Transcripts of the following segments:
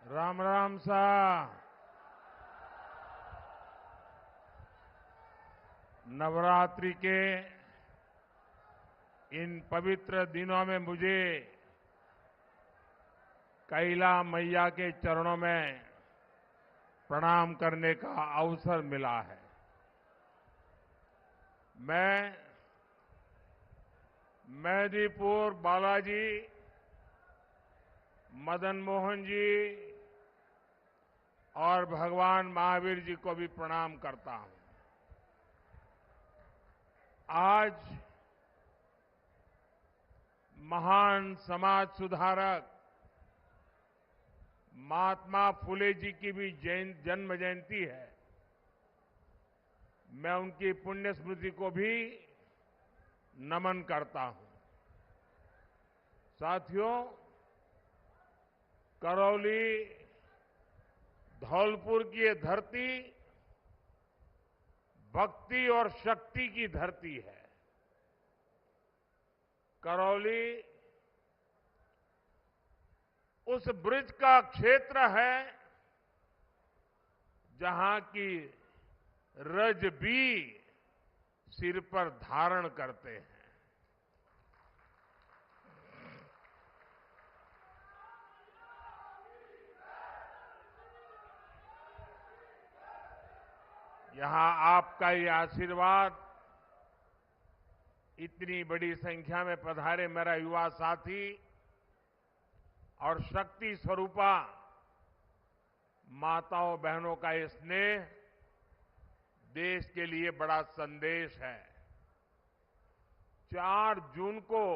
राम राम सा। नवरात्रि के इन पवित्र दिनों में मुझे कैला मैया के चरणों में प्रणाम करने का अवसर मिला है। मैं मेदिनीपुर बालाजी, मदन मोहन जी और भगवान महावीर जी को भी प्रणाम करता हूं। आज महान समाज सुधारक महात्मा फुले जी की भी जन्म जयंती है। मैं उनकी पुण्य स्मृति को भी नमन करता हूं। साथियों, करौली धौलपुर की ये धरती भक्ति और शक्ति की धरती है। करौली उस ब्रिज का क्षेत्र है जहां की रज भी सिर पर धारण करते हैं। यहां आपका ये आशीर्वाद, इतनी बड़ी संख्या में पधारे मेरा युवा साथी और शक्ति स्वरूपा माताओं बहनों का ये स्नेह देश के लिए बड़ा संदेश है। 4 जून को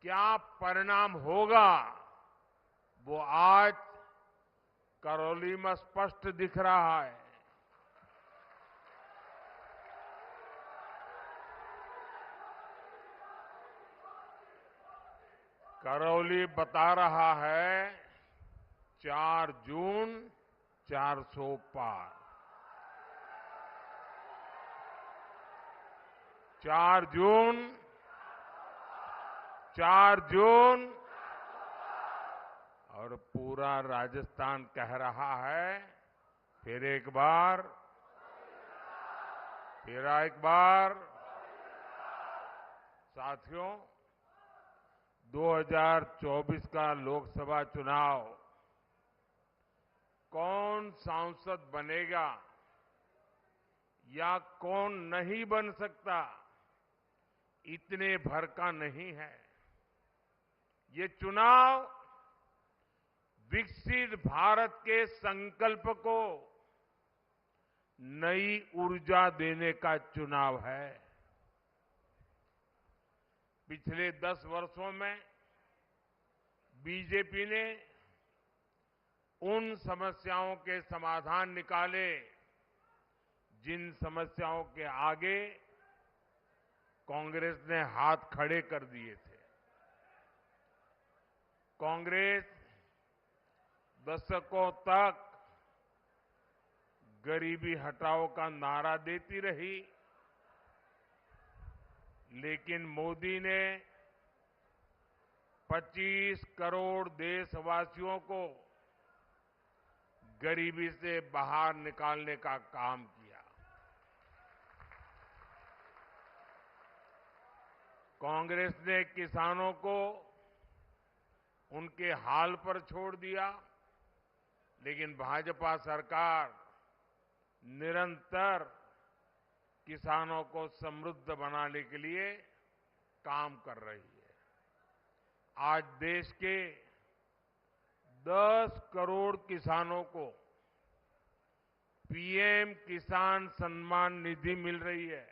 क्या परिणाम होगा वो आज करौली में स्पष्ट दिख रहा है। करौली बता रहा है 4 जून 400 पार। 4 जून 4 जून और पूरा राजस्थान कह रहा है फिर एक बार, फिर एक बार। साथियों, 2024 का लोकसभा चुनाव कौन सांसद बनेगा या कौन नहीं बन सकता, इतने भर का नहीं है। ये चुनाव विकसित भारत के संकल्प को नई ऊर्जा देने का चुनाव है। पिछले 10 वर्षों में बीजेपी ने उन समस्याओं के समाधान निकाले जिन समस्याओं के आगे कांग्रेस ने हाथ खड़े कर दिए थे। कांग्रेस दशकों तक गरीबी हटाओ का नारा देती रही, लेकिन मोदी ने 25 करोड़ देशवासियों को गरीबी से बाहर निकालने का काम किया। कांग्रेस ने किसानों को उनके हाल पर छोड़ दिया, लेकिन भाजपा सरकार निरंतर किसानों को समृद्ध बनाने के लिए काम कर रही है। आज देश के 10 करोड़ किसानों को पीएम किसान सम्मान निधि मिल रही है।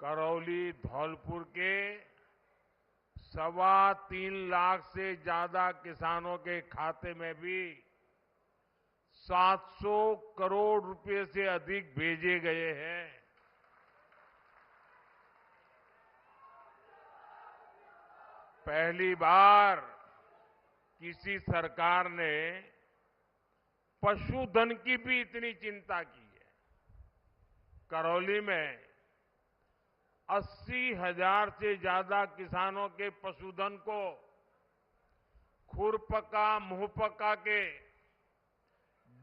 करौली धौलपुर के 3.25 लाख से ज्यादा किसानों के खाते में भी 700 करोड़ रुपए से अधिक भेजे गए हैं। पहली बार किसी सरकार ने पशुधन की भी इतनी चिंता की है। करौली में 80,000 से ज्यादा किसानों के पशुधन को खुरपका मुंहपका के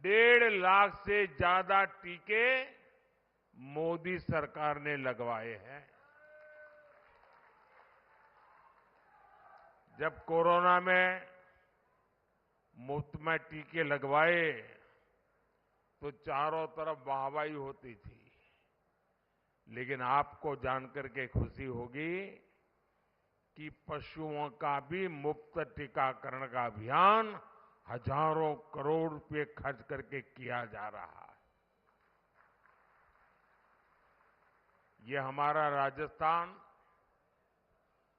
1.5 लाख से ज्यादा टीके मोदी सरकार ने लगवाए हैं। जब कोरोना में मुफ्त में टीके लगवाए तो चारों तरफ वाहवाही होती थी, लेकिन आपको जानकर के खुशी होगी कि पशुओं का भी मुफ्त टीकाकरण का अभियान हजारों करोड़ रुपए खर्च करके किया जा रहा है। ये हमारा राजस्थान,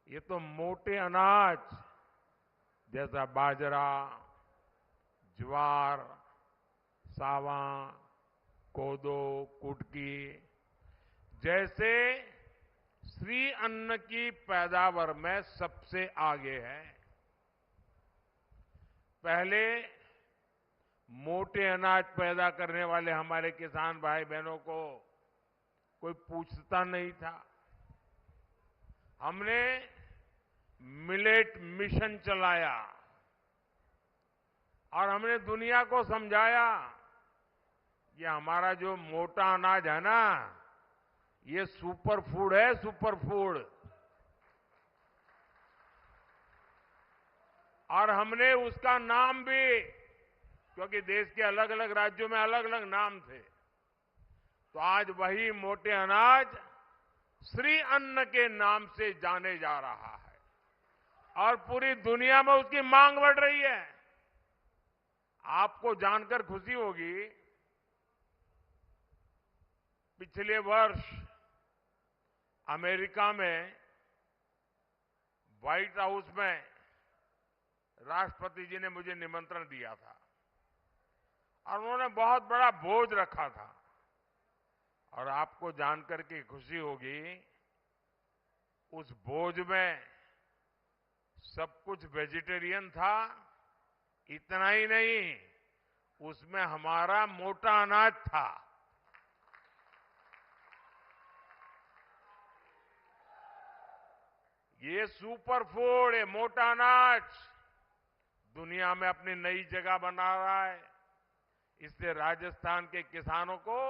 ये तो मोटे अनाज जैसा बाजरा, ज्वार, सावा, कोदो, कुटकी जैसे श्री अन्न की पैदावार में सबसे आगे है। पहले मोटे अनाज पैदा करने वाले हमारे किसान भाई बहनों को कोई पूछता नहीं था। हमने मिलेट मिशन चलाया और हमने दुनिया को समझाया ये हमारा जो मोटा अनाज है ना, ये सुपर फूड है, सुपर फूड। और हमने उसका नाम भी, क्योंकि देश के अलग अलग राज्यों में अलग अलग नाम थे, तो आज वही मोटे अनाज श्री अन्न के नाम से जाने जा रहा है और पूरी दुनिया में उसकी मांग बढ़ रही है। आपको जानकर खुशी होगी, पिछले वर्ष अमेरिका में व्हाइट हाउस में राष्ट्रपति जी ने मुझे निमंत्रण दिया था और उन्होंने बहुत बड़ा भोज रखा था। और आपको जानकर के खुशी होगी, उस भोज में सब कुछ वेजिटेरियन था। इतना ही नहीं, उसमें हमारा मोटा अनाज था। ये सुपर फूड, ये मोटा अनाज दुनिया में अपनी नई जगह बना रहा है। इससे राजस्थान के किसानों को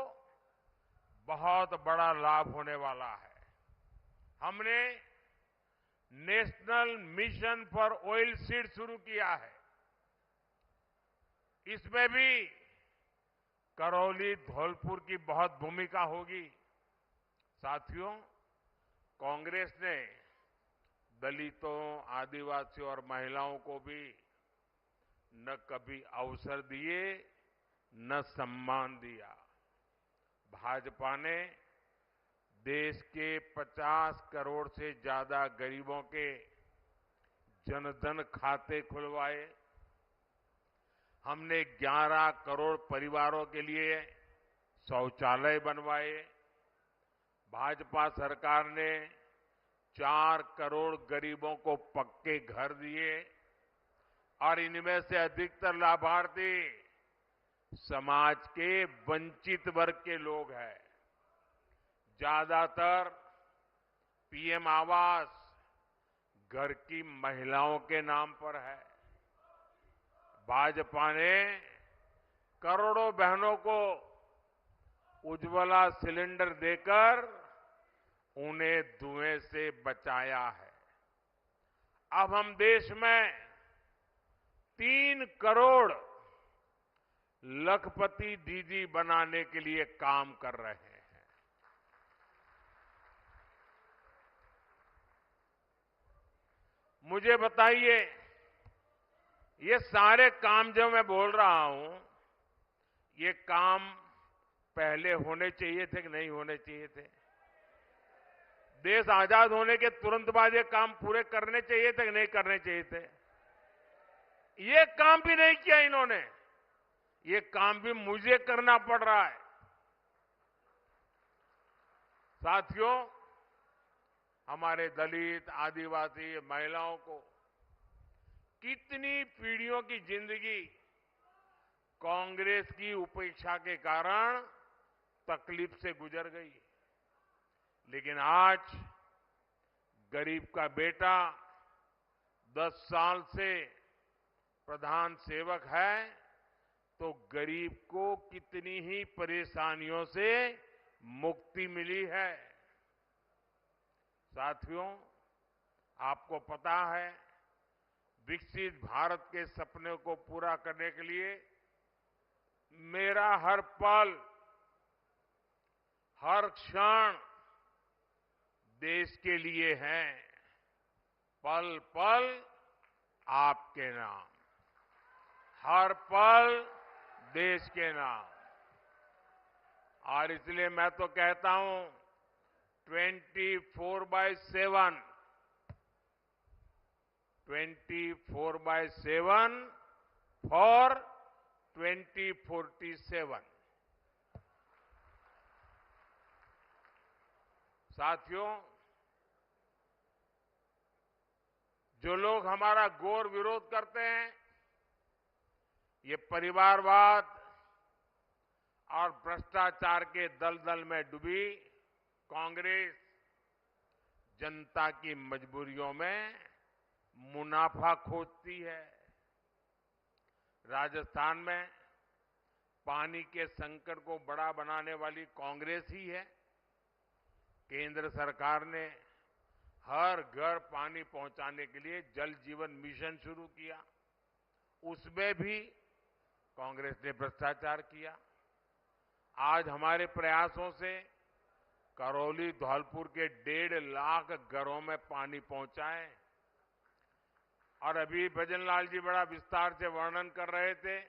बहुत बड़ा लाभ होने वाला है। हमने national mission for oil seed शुरू किया है। इसमें भी करौली, धौलपुर की बहुत भूमिका होगी। साथियों, कांग्रेस ने दलितों, आदिवासियों और महिलाओं को भी न कभी अवसर दिए, न सम्मान दिया। भाजपा ने देश के 50 करोड़ से ज्यादा गरीबों के जनधन खाते खुलवाए। हमने 11 करोड़ परिवारों के लिए शौचालय बनवाए। भाजपा सरकार ने 4 करोड़ गरीबों को पक्के घर दिए और इनमें से अधिकतर लाभार्थी समाज के वंचित वर्ग के लोग हैं। ज्यादातर पीएम आवास घर की महिलाओं के नाम पर है। भाजपा ने करोड़ों बहनों को उज्ज्वला सिलेंडर देकर उन्हें धुएं से बचाया है। अब हम देश में 3 करोड़ लखपति दीदी बनाने के लिए काम कर रहे हैं। मुझे बताइए, ये सारे काम जो मैं बोल रहा हूं, ये काम पहले होने चाहिए थे कि नहीं होने चाहिए थे? देश आजाद होने के तुरंत बाद ये काम पूरे करने चाहिए थे कि नहीं करने चाहिए थे? ये काम भी नहीं किया इन्होंने। ये काम भी मुझे करना पड़ रहा है। साथियों, हमारे दलित, आदिवासी, महिलाओं को कितनी पीढ़ियों की जिंदगी कांग्रेस की उपेक्षा के कारण तकलीफ से गुजर गई, लेकिन आज गरीब का बेटा 10 साल से प्रधान सेवक है तो गरीब को कितनी ही परेशानियों से मुक्ति मिली है। साथियों, आपको पता है, विकसित भारत के सपने को पूरा करने के लिए मेरा हर पल, हर क्षण देश के लिए है। पल पल आपके नाम, हर पल देश के नाम। और इसलिए मैं तो कहता हूं 24/7 फॉर 2047। साथियों, जो लोग हमारा घोर विरोध करते हैं, ये परिवारवाद और भ्रष्टाचार के दलदल में डूबी कांग्रेस जनता की मजबूरियों में मुनाफा खोजती है। राजस्थान में पानी के संकट को बड़ा बनाने वाली कांग्रेस ही है। केंद्र सरकार ने हर घर पानी पहुंचाने के लिए जल जीवन मिशन शुरू किया, उसमें भी कांग्रेस ने भ्रष्टाचार किया। आज हमारे प्रयासों से करौली धौलपुर के 1.5 लाख घरों में पानी पहुंचा है। और अभी भजन लाल जी बड़ा विस्तार से वर्णन कर रहे थे,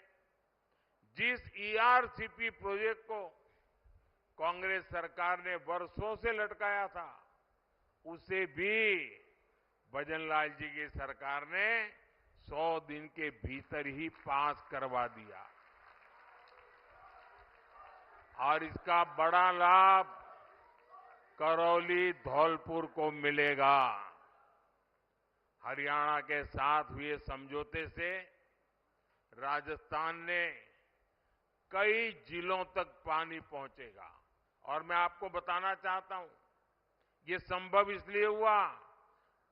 जिस ईआरसीपी प्रोजेक्ट को कांग्रेस सरकार ने वर्षों से लटकाया था, उसे भी भजन लाल जी की सरकार ने 100 दिन के भीतर ही पास करवा दिया। और इसका बड़ा लाभ करौली धौलपुर को मिलेगा। हरियाणा के साथ हुए समझौते से राजस्थान ने कई जिलों तक पानी पहुंचेगा। और मैं आपको बताना चाहता हूं, ये संभव इसलिए हुआ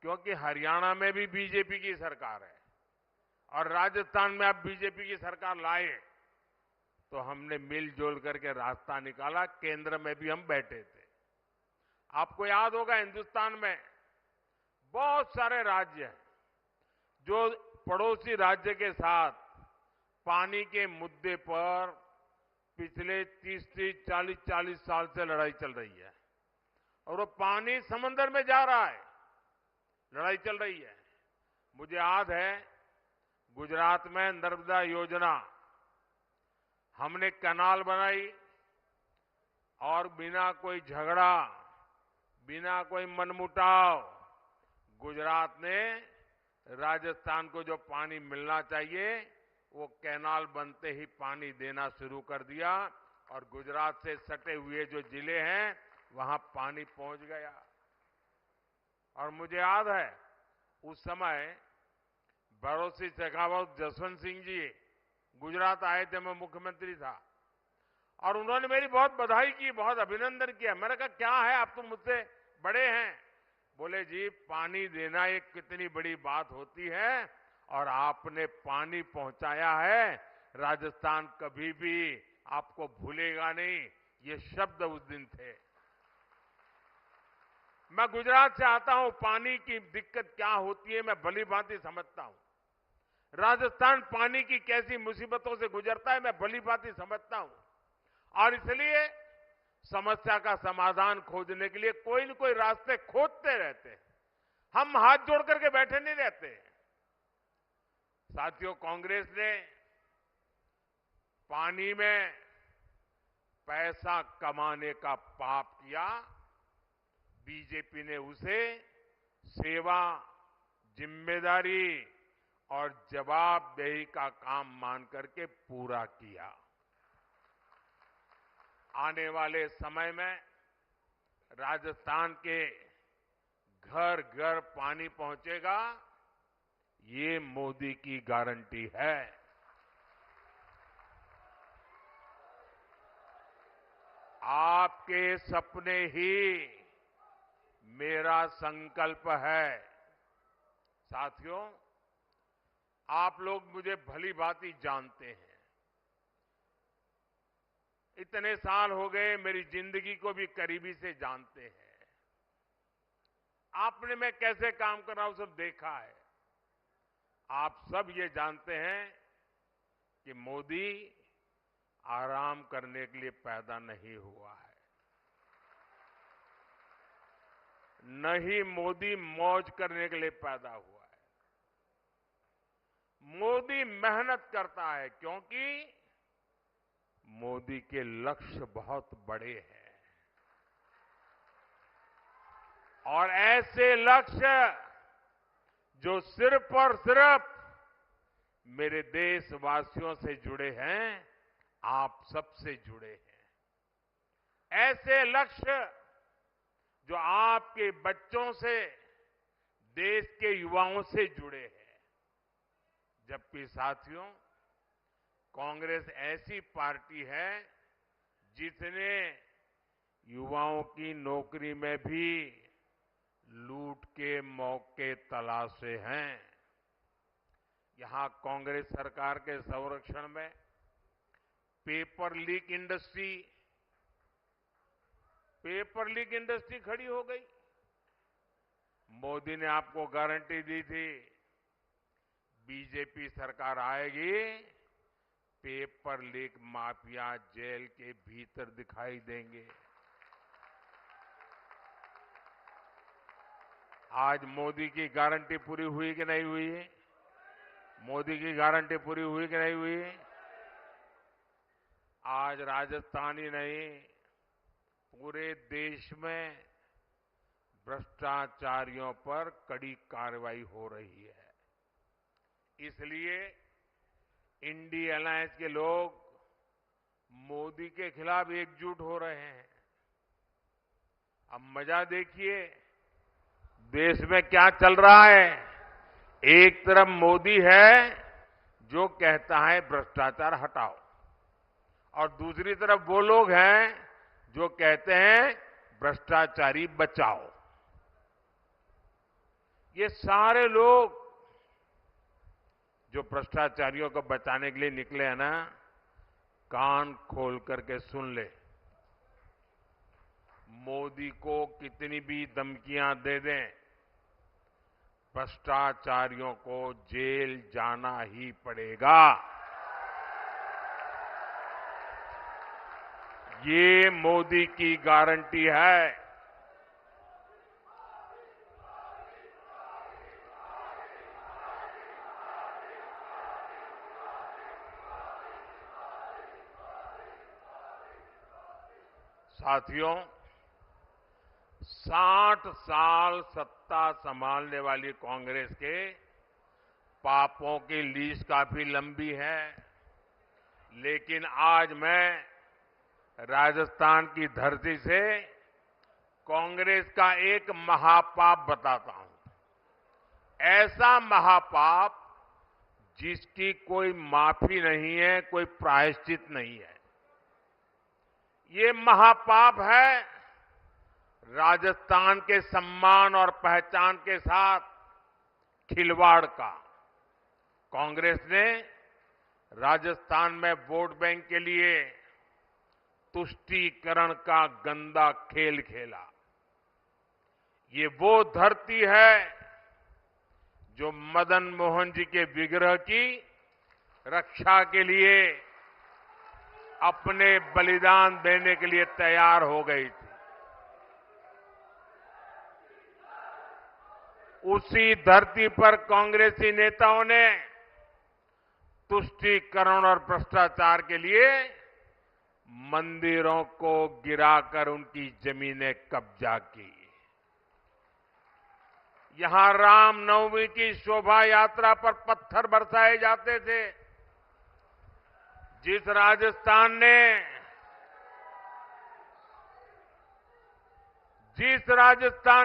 क्योंकि हरियाणा में भी बीजेपी की सरकार है और राजस्थान में अब बीजेपी की सरकार लाए, तो हमने मिलजुल करके रास्ता निकाला। केंद्र में भी हम बैठे थे। आपको याद होगा, हिंदुस्तान में बहुत सारे राज्य हैं जो पड़ोसी राज्य के साथ पानी के मुद्दे पर पिछले 30 40 साल से लड़ाई चल रही है। और वो पानी समंदर में जा रहा है, लड़ाई चल रही है। मुझे याद है, गुजरात में नर्मदा योजना, हमने कैनाल बनाई और बिना कोई झगड़ा, बिना कोई मनमुटाव गुजरात ने राजस्थान को जो पानी मिलना चाहिए वो कैनाल बनते ही पानी देना शुरू कर दिया। और गुजरात से सटे हुए जो जिले हैं वहां पानी पहुंच गया। और मुझे याद है, उस समय बड़ोसी शेखावत जसवंत सिंह जी गुजरात आए थे, मैं मुख्यमंत्री था, और उन्होंने मेरी बहुत बधाई की, बहुत अभिनंदन किया। मैंने कहा क्या है, आप तो मुझसे बड़े हैं। बोले जी, पानी देना एक कितनी बड़ी बात होती है और आपने पानी पहुंचाया है, राजस्थान कभी भी आपको भूलेगा नहीं। ये शब्द उस दिन थे। मैं गुजरात से आता हूं, पानी की दिक्कत क्या होती है मैं भली भांति समझता हूं। राजस्थान पानी की कैसी मुसीबतों से गुजरता है मैं भली भांति समझता हूं। और इसलिए समस्या का समाधान खोजने के लिए कोई न कोई रास्ते खोजते रहते हैं। हम हाथ जोड़ करके बैठे नहीं रहते। साथियों, कांग्रेस ने पानी में पैसा कमाने का पाप किया, बीजेपी ने उसे सेवा, जिम्मेदारी और जवाबदेही का काम मान करके पूरा किया। आने वाले समय में राजस्थान के घर घर पानी पहुंचेगा, ये मोदी की गारंटी है। आपके सपने ही मेरा संकल्प है। साथियों, आप लोग मुझे भली भांति जानते हैं। इतने साल हो गए, मेरी जिंदगी को भी करीबी से जानते हैं। आपने मैं कैसे काम कर रहा हूं सब देखा है। आप सब ये जानते हैं कि मोदी आराम करने के लिए पैदा नहीं हुआ है, न ही मोदी मौज करने के लिए पैदा हुआ है। मोदी मेहनत करता है क्योंकि मोदी के लक्ष्य बहुत बड़े हैं और ऐसे लक्ष्य जो सिर्फ और सिर्फ मेरे देशवासियों से जुड़े हैं, आप सबसे जुड़े हैं। ऐसे लक्ष्य जो आपके बच्चों से, देश के युवाओं से जुड़े हैं। जबकि साथियों, कांग्रेस ऐसी पार्टी है जिसने युवाओं की नौकरी में भी लूट के मौके तलाशे हैं। यहां कांग्रेस सरकार के संरक्षण में पेपर लीक इंडस्ट्री खड़ी हो गई। मोदी ने आपको गारंटी दी थी, बीजेपी सरकार आएगी, पेपर लीक माफिया जेल के भीतर दिखाई देंगे। आज मोदी की गारंटी पूरी हुई कि नहीं हुई? मोदी की गारंटी पूरी हुई कि नहीं हुई? आज राजस्थान ही नहीं, पूरे देश में भ्रष्टाचारियों पर कड़ी कार्रवाई हो रही है। इसलिए इंडी अलायंस के लोग मोदी के खिलाफ एकजुट हो रहे हैं। अब मजा देखिए, देश में क्या चल रहा है। एक तरफ मोदी है जो कहता है भ्रष्टाचार हटाओ, और दूसरी तरफ वो लोग हैं जो कहते हैं भ्रष्टाचारी बचाओ। ये सारे लोग जो भ्रष्टाचारियों को बचाने के लिए निकले हैं ना, कान खोल करके सुन ले। मोदी को कितनी भी धमकियां दे दें, भ्रष्टाचारियों को जेल जाना ही पड़ेगा। ये मोदी की गारंटी है। साथियों, 60 साल सत्ता संभालने वाली कांग्रेस के पापों की लिस्ट काफी लंबी है, लेकिन आज मैं राजस्थान की धरती से कांग्रेस का एक महापाप बताता हूं। ऐसा महापाप जिसकी कोई माफी नहीं है, कोई प्रायश्चित नहीं है। ये महापाप है राजस्थान के सम्मान और पहचान के साथ खिलवाड़ का। कांग्रेस ने राजस्थान में वोट बैंक के लिए तुष्टीकरण का गंदा खेल खेला। ये वो धरती है जो मदन मोहन जी के विग्रह की रक्षा के लिए अपने बलिदान देने के लिए तैयार हो गई थी। उसी धरती पर कांग्रेसी नेताओं ने तुष्टीकरण और भ्रष्टाचार के लिए मंदिरों को गिराकर उनकी जमीनें कब्जा की। यहां रामनवमी की शोभा यात्रा पर पत्थर बरसाए जाते थे। जिस राजस्थान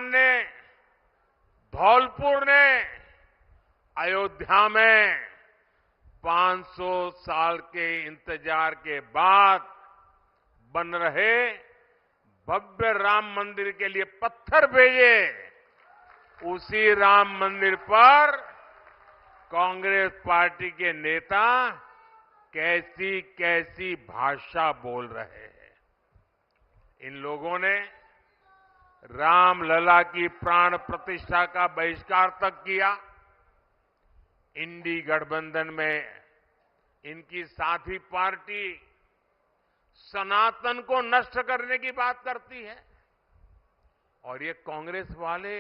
ने धौलपुर ने अयोध्या में 500 साल के इंतजार के बाद बन रहे भव्य राम मंदिर के लिए पत्थर भेजे, उसी राम मंदिर पर कांग्रेस पार्टी के नेता कैसी कैसी भाषा बोल रहे हैं। इन लोगों ने रामलला की प्राण प्रतिष्ठा का बहिष्कार तक किया। इंडी गठबंधन में इनकी साथी पार्टी सनातन को नष्ट करने की बात करती है और ये कांग्रेस वाले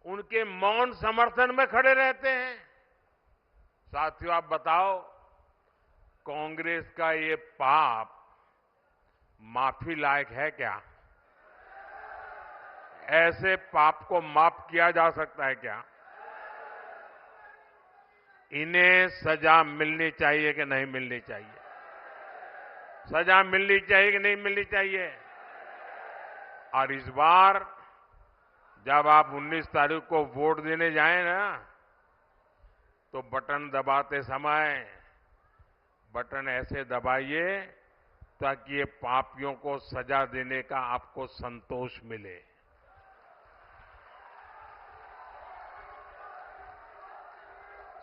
उनके मौन समर्थन में खड़े रहते हैं। साथियों, आप बताओ, कांग्रेस का ये पाप माफी लायक है क्या? ऐसे पाप को माफ किया जा सकता है क्या? इन्हें सजा मिलनी चाहिए कि नहीं मिलनी चाहिए? सजा मिलनी चाहिए कि नहीं मिलनी चाहिए? और इस बार जब आप 19 तारीख को वोट देने जाएं ना, तो बटन दबाते समय बटन ऐसे दबाइए ताकि ये पापियों को सजा देने का आपको संतोष मिले।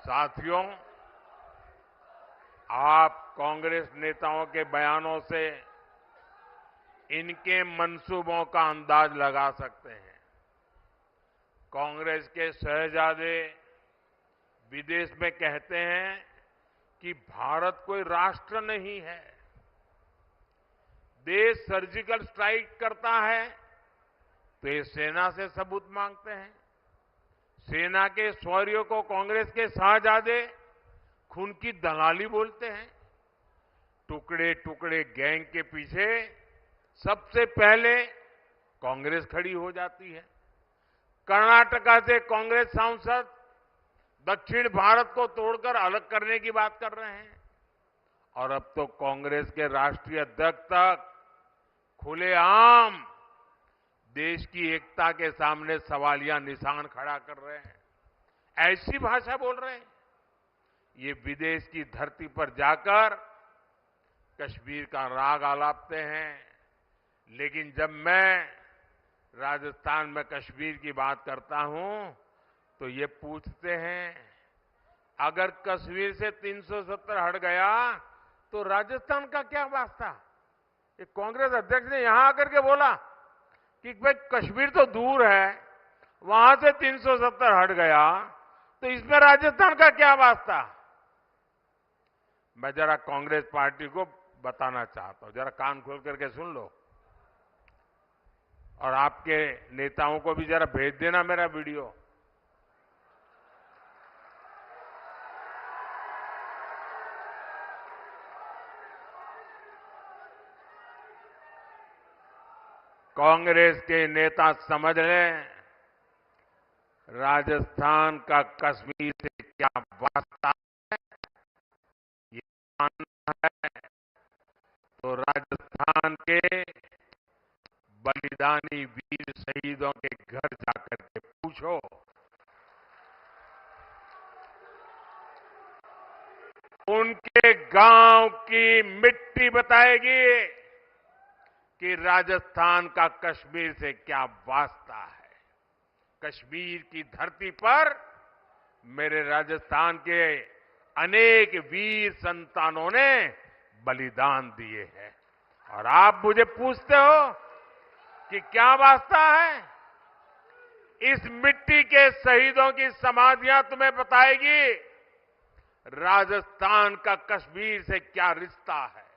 साथियों, आप कांग्रेस नेताओं के बयानों से इनके मंसूबों का अंदाज लगा सकते हैं। कांग्रेस के शहजादे विदेश में कहते हैं कि भारत कोई राष्ट्र नहीं है। देश सर्जिकल स्ट्राइक करता है तो ये सेना से सबूत मांगते हैं। सेना के शौर्य को कांग्रेस के शहजादे खून की दलाली बोलते हैं। टुकड़े टुकड़े गैंग के पीछे सबसे पहले कांग्रेस खड़ी हो जाती है। कर्नाटका से कांग्रेस सांसद दक्षिण भारत को तोड़कर अलग करने की बात कर रहे हैं और अब तो कांग्रेस के राष्ट्रीय अध्यक्ष तक खुलेआम देश की एकता के सामने सवालिया निशान खड़ा कर रहे हैं। ऐसी भाषा बोल रहे हैं। ये विदेश की धरती पर जाकर कश्मीर का राग आलापते हैं, लेकिन जब मैं राजस्थान में कश्मीर की बात करता हूं तो ये पूछते हैं, अगर कश्मीर से 370 हट गया तो राजस्थान का क्या वास्ता? ये कांग्रेस अध्यक्ष ने यहां आकर के बोला कि भाई कश्मीर तो दूर है, वहां से 370 हट गया तो इसमें राजस्थान का क्या वास्ता? मैं जरा कांग्रेस पार्टी को बताना चाहता हूं, जरा कान खोल करके सुन लो और आपके नेताओं को भी जरा भेज देना मेरा वीडियो। कांग्रेस के नेता समझ लें, राजस्थान का कश्मीर से क्या वास्ता है, ये जानना है तो राजस्थान के बलिदानी वीर शहीदों के घर जाकर के पूछो। उनके गांव की मिट्टी बताएगी कि राजस्थान का कश्मीर से क्या वास्ता है। कश्मीर की धरती पर मेरे राजस्थान के अनेक वीर संतानों ने बलिदान दिए हैं और आप मुझे पूछते हो कि क्या वास्ता है? इस मिट्टी के शहीदों की समाधियां तुम्हें बताएगी राजस्थान का कश्मीर से क्या रिश्ता है।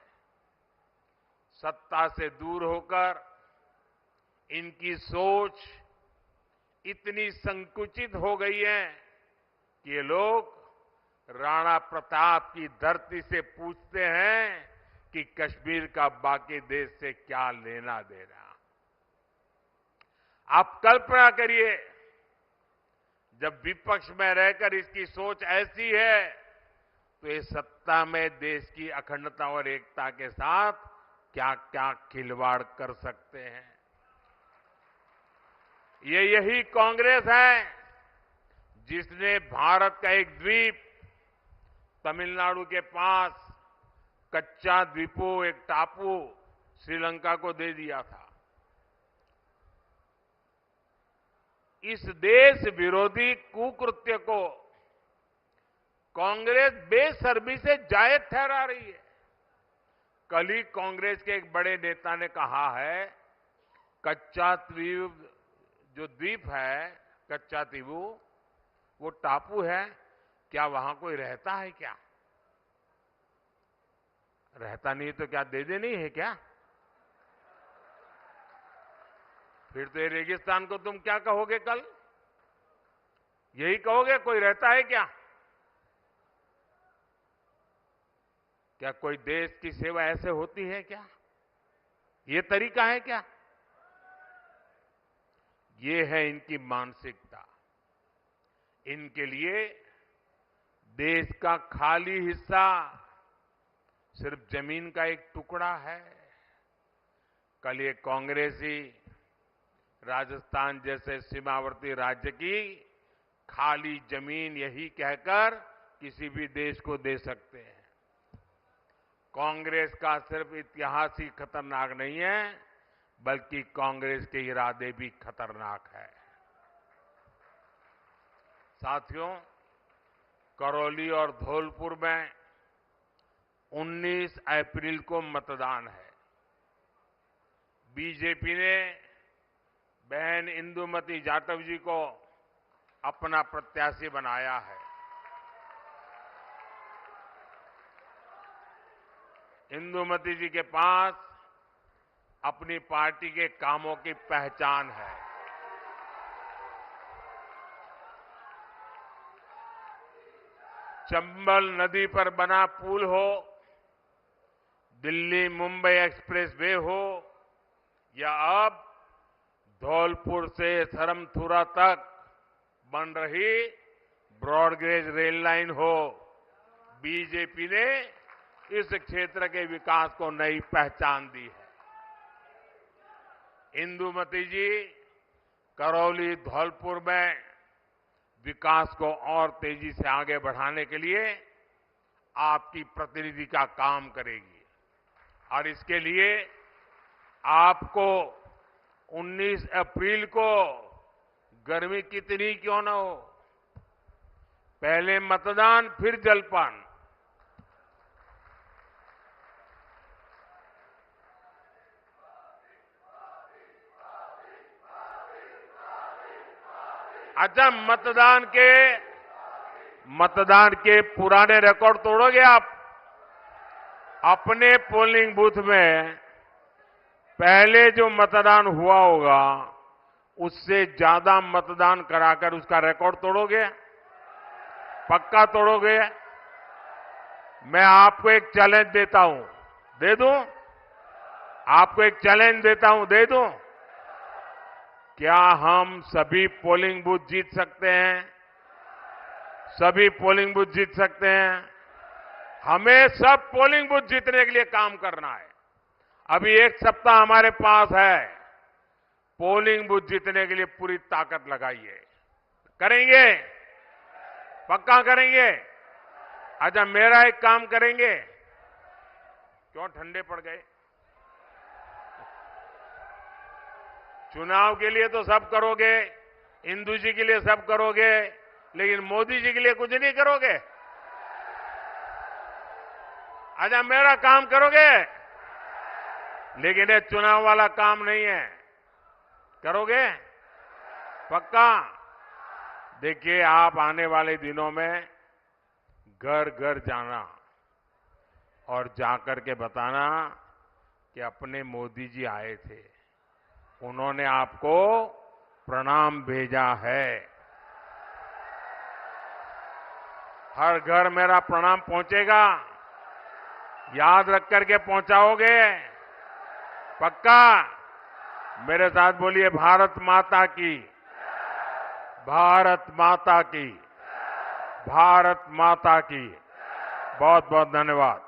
सत्ता से दूर होकर इनकी सोच इतनी संकुचित हो गई है कि ये लोग राणा प्रताप की धरती से पूछते हैं कि कश्मीर का बाकी देश से क्या लेना देना। आप कल्पना करिए, जब विपक्ष में रहकर इसकी सोच ऐसी है तो ये सत्ता में देश की अखंडता और एकता के साथ क्या क्या खिलवाड़ कर सकते हैं। ये यही कांग्रेस है जिसने भारत का एक द्वीप तमिलनाडु के पास कच्चा द्वीपो, एक टापू श्रीलंका को दे दिया था। इस देश विरोधी कुकृत्य को कांग्रेस बेशर्मी से जायज ठहरा रही है। कल ही कांग्रेस के एक बड़े नेता ने कहा है, कच्चा द्वीप जो द्वीप है, कच्चा द्वीपू, वो टापू है, क्या वहां कोई रहता है क्या? रहता नहीं तो क्या दे देनी है क्या? फिर तो ये रेगिस्तान को तुम क्या कहोगे कल? यही कहोगे कोई रहता है क्या? क्या कोई देश की सेवा ऐसे होती है क्या? ये तरीका है क्या? ये है इनकी मानसिकता। इनके लिए देश का खाली हिस्सा सिर्फ जमीन का एक टुकड़ा है। कल ये कांग्रेसी राजस्थान जैसे सीमावर्ती राज्य की खाली जमीन यही कहकर किसी भी देश को दे सकते हैं। कांग्रेस का सिर्फ इतिहास ही खतरनाक नहीं है, बल्कि कांग्रेस के इरादे भी खतरनाक है। साथियों, करौली और धौलपुर में 19 अप्रैल को मतदान है। बीजेपी ने बहन इंदुमती जाटव जी को अपना प्रत्याशी बनाया है। इंदुमती जी के पास अपनी पार्टी के कामों की पहचान है। चंबल नदी पर बना पुल हो, दिल्ली मुंबई एक्सप्रेस वे हो, या अब धौलपुर से सरमथुरा तक बन रही ब्रॉडगेज रेल लाइन हो, बीजेपी ने इस क्षेत्र के विकास को नई पहचान दी है। इंदुमती जी करौली धौलपुर में विकास को और तेजी से आगे बढ़ाने के लिए आपकी प्रतिनिधि का काम करेगी, और इसके लिए आपको 19 अप्रैल को गर्मी कितनी क्यों न हो, पहले मतदान फिर जलपान, अच्छा मतदान के पुराने रिकॉर्ड तोड़ोगे आप? अपने पोलिंग बूथ में पहले जो मतदान हुआ होगा उससे ज्यादा मतदान कराकर उसका रिकॉर्ड तोड़ोगे? पक्का तोड़ोगे? मैं आपको एक चैलेंज देता हूं, दे दूं? आपको एक चैलेंज देता हूं, दे दूं? क्या हम सभी पोलिंग बूथ जीत सकते हैं? सभी पोलिंग बूथ जीत सकते हैं? हमें सब पोलिंग बूथ जीतने के लिए काम करना है। अभी एक सप्ताह हमारे पास है, पोलिंग बूथ जीतने के लिए पूरी ताकत लगाइए। करेंगे? पक्का करेंगे? अच्छा, मेरा एक काम करेंगे? क्यों ठंडे पड़ गए? चुनाव के लिए तो सब करोगे, इंदू जी के लिए सब करोगे, लेकिन मोदी जी के लिए कुछ नहीं करोगे? अच्छा, मेरा काम करोगे, लेकिन ये चुनाव वाला काम नहीं है। करोगे? पक्का? देखिए, आप आने वाले दिनों में घर घर जाना और जाकर के बताना कि अपने मोदी जी आए थे, उन्होंने आपको प्रणाम भेजा है। हर घर मेरा प्रणाम पहुंचेगा, याद रख करके पहुंचाओगे? पक्का? मेरे साथ बोलिए, भारत माता की, भारत माता की, भारत माता की। बहुत बहुत धन्यवाद।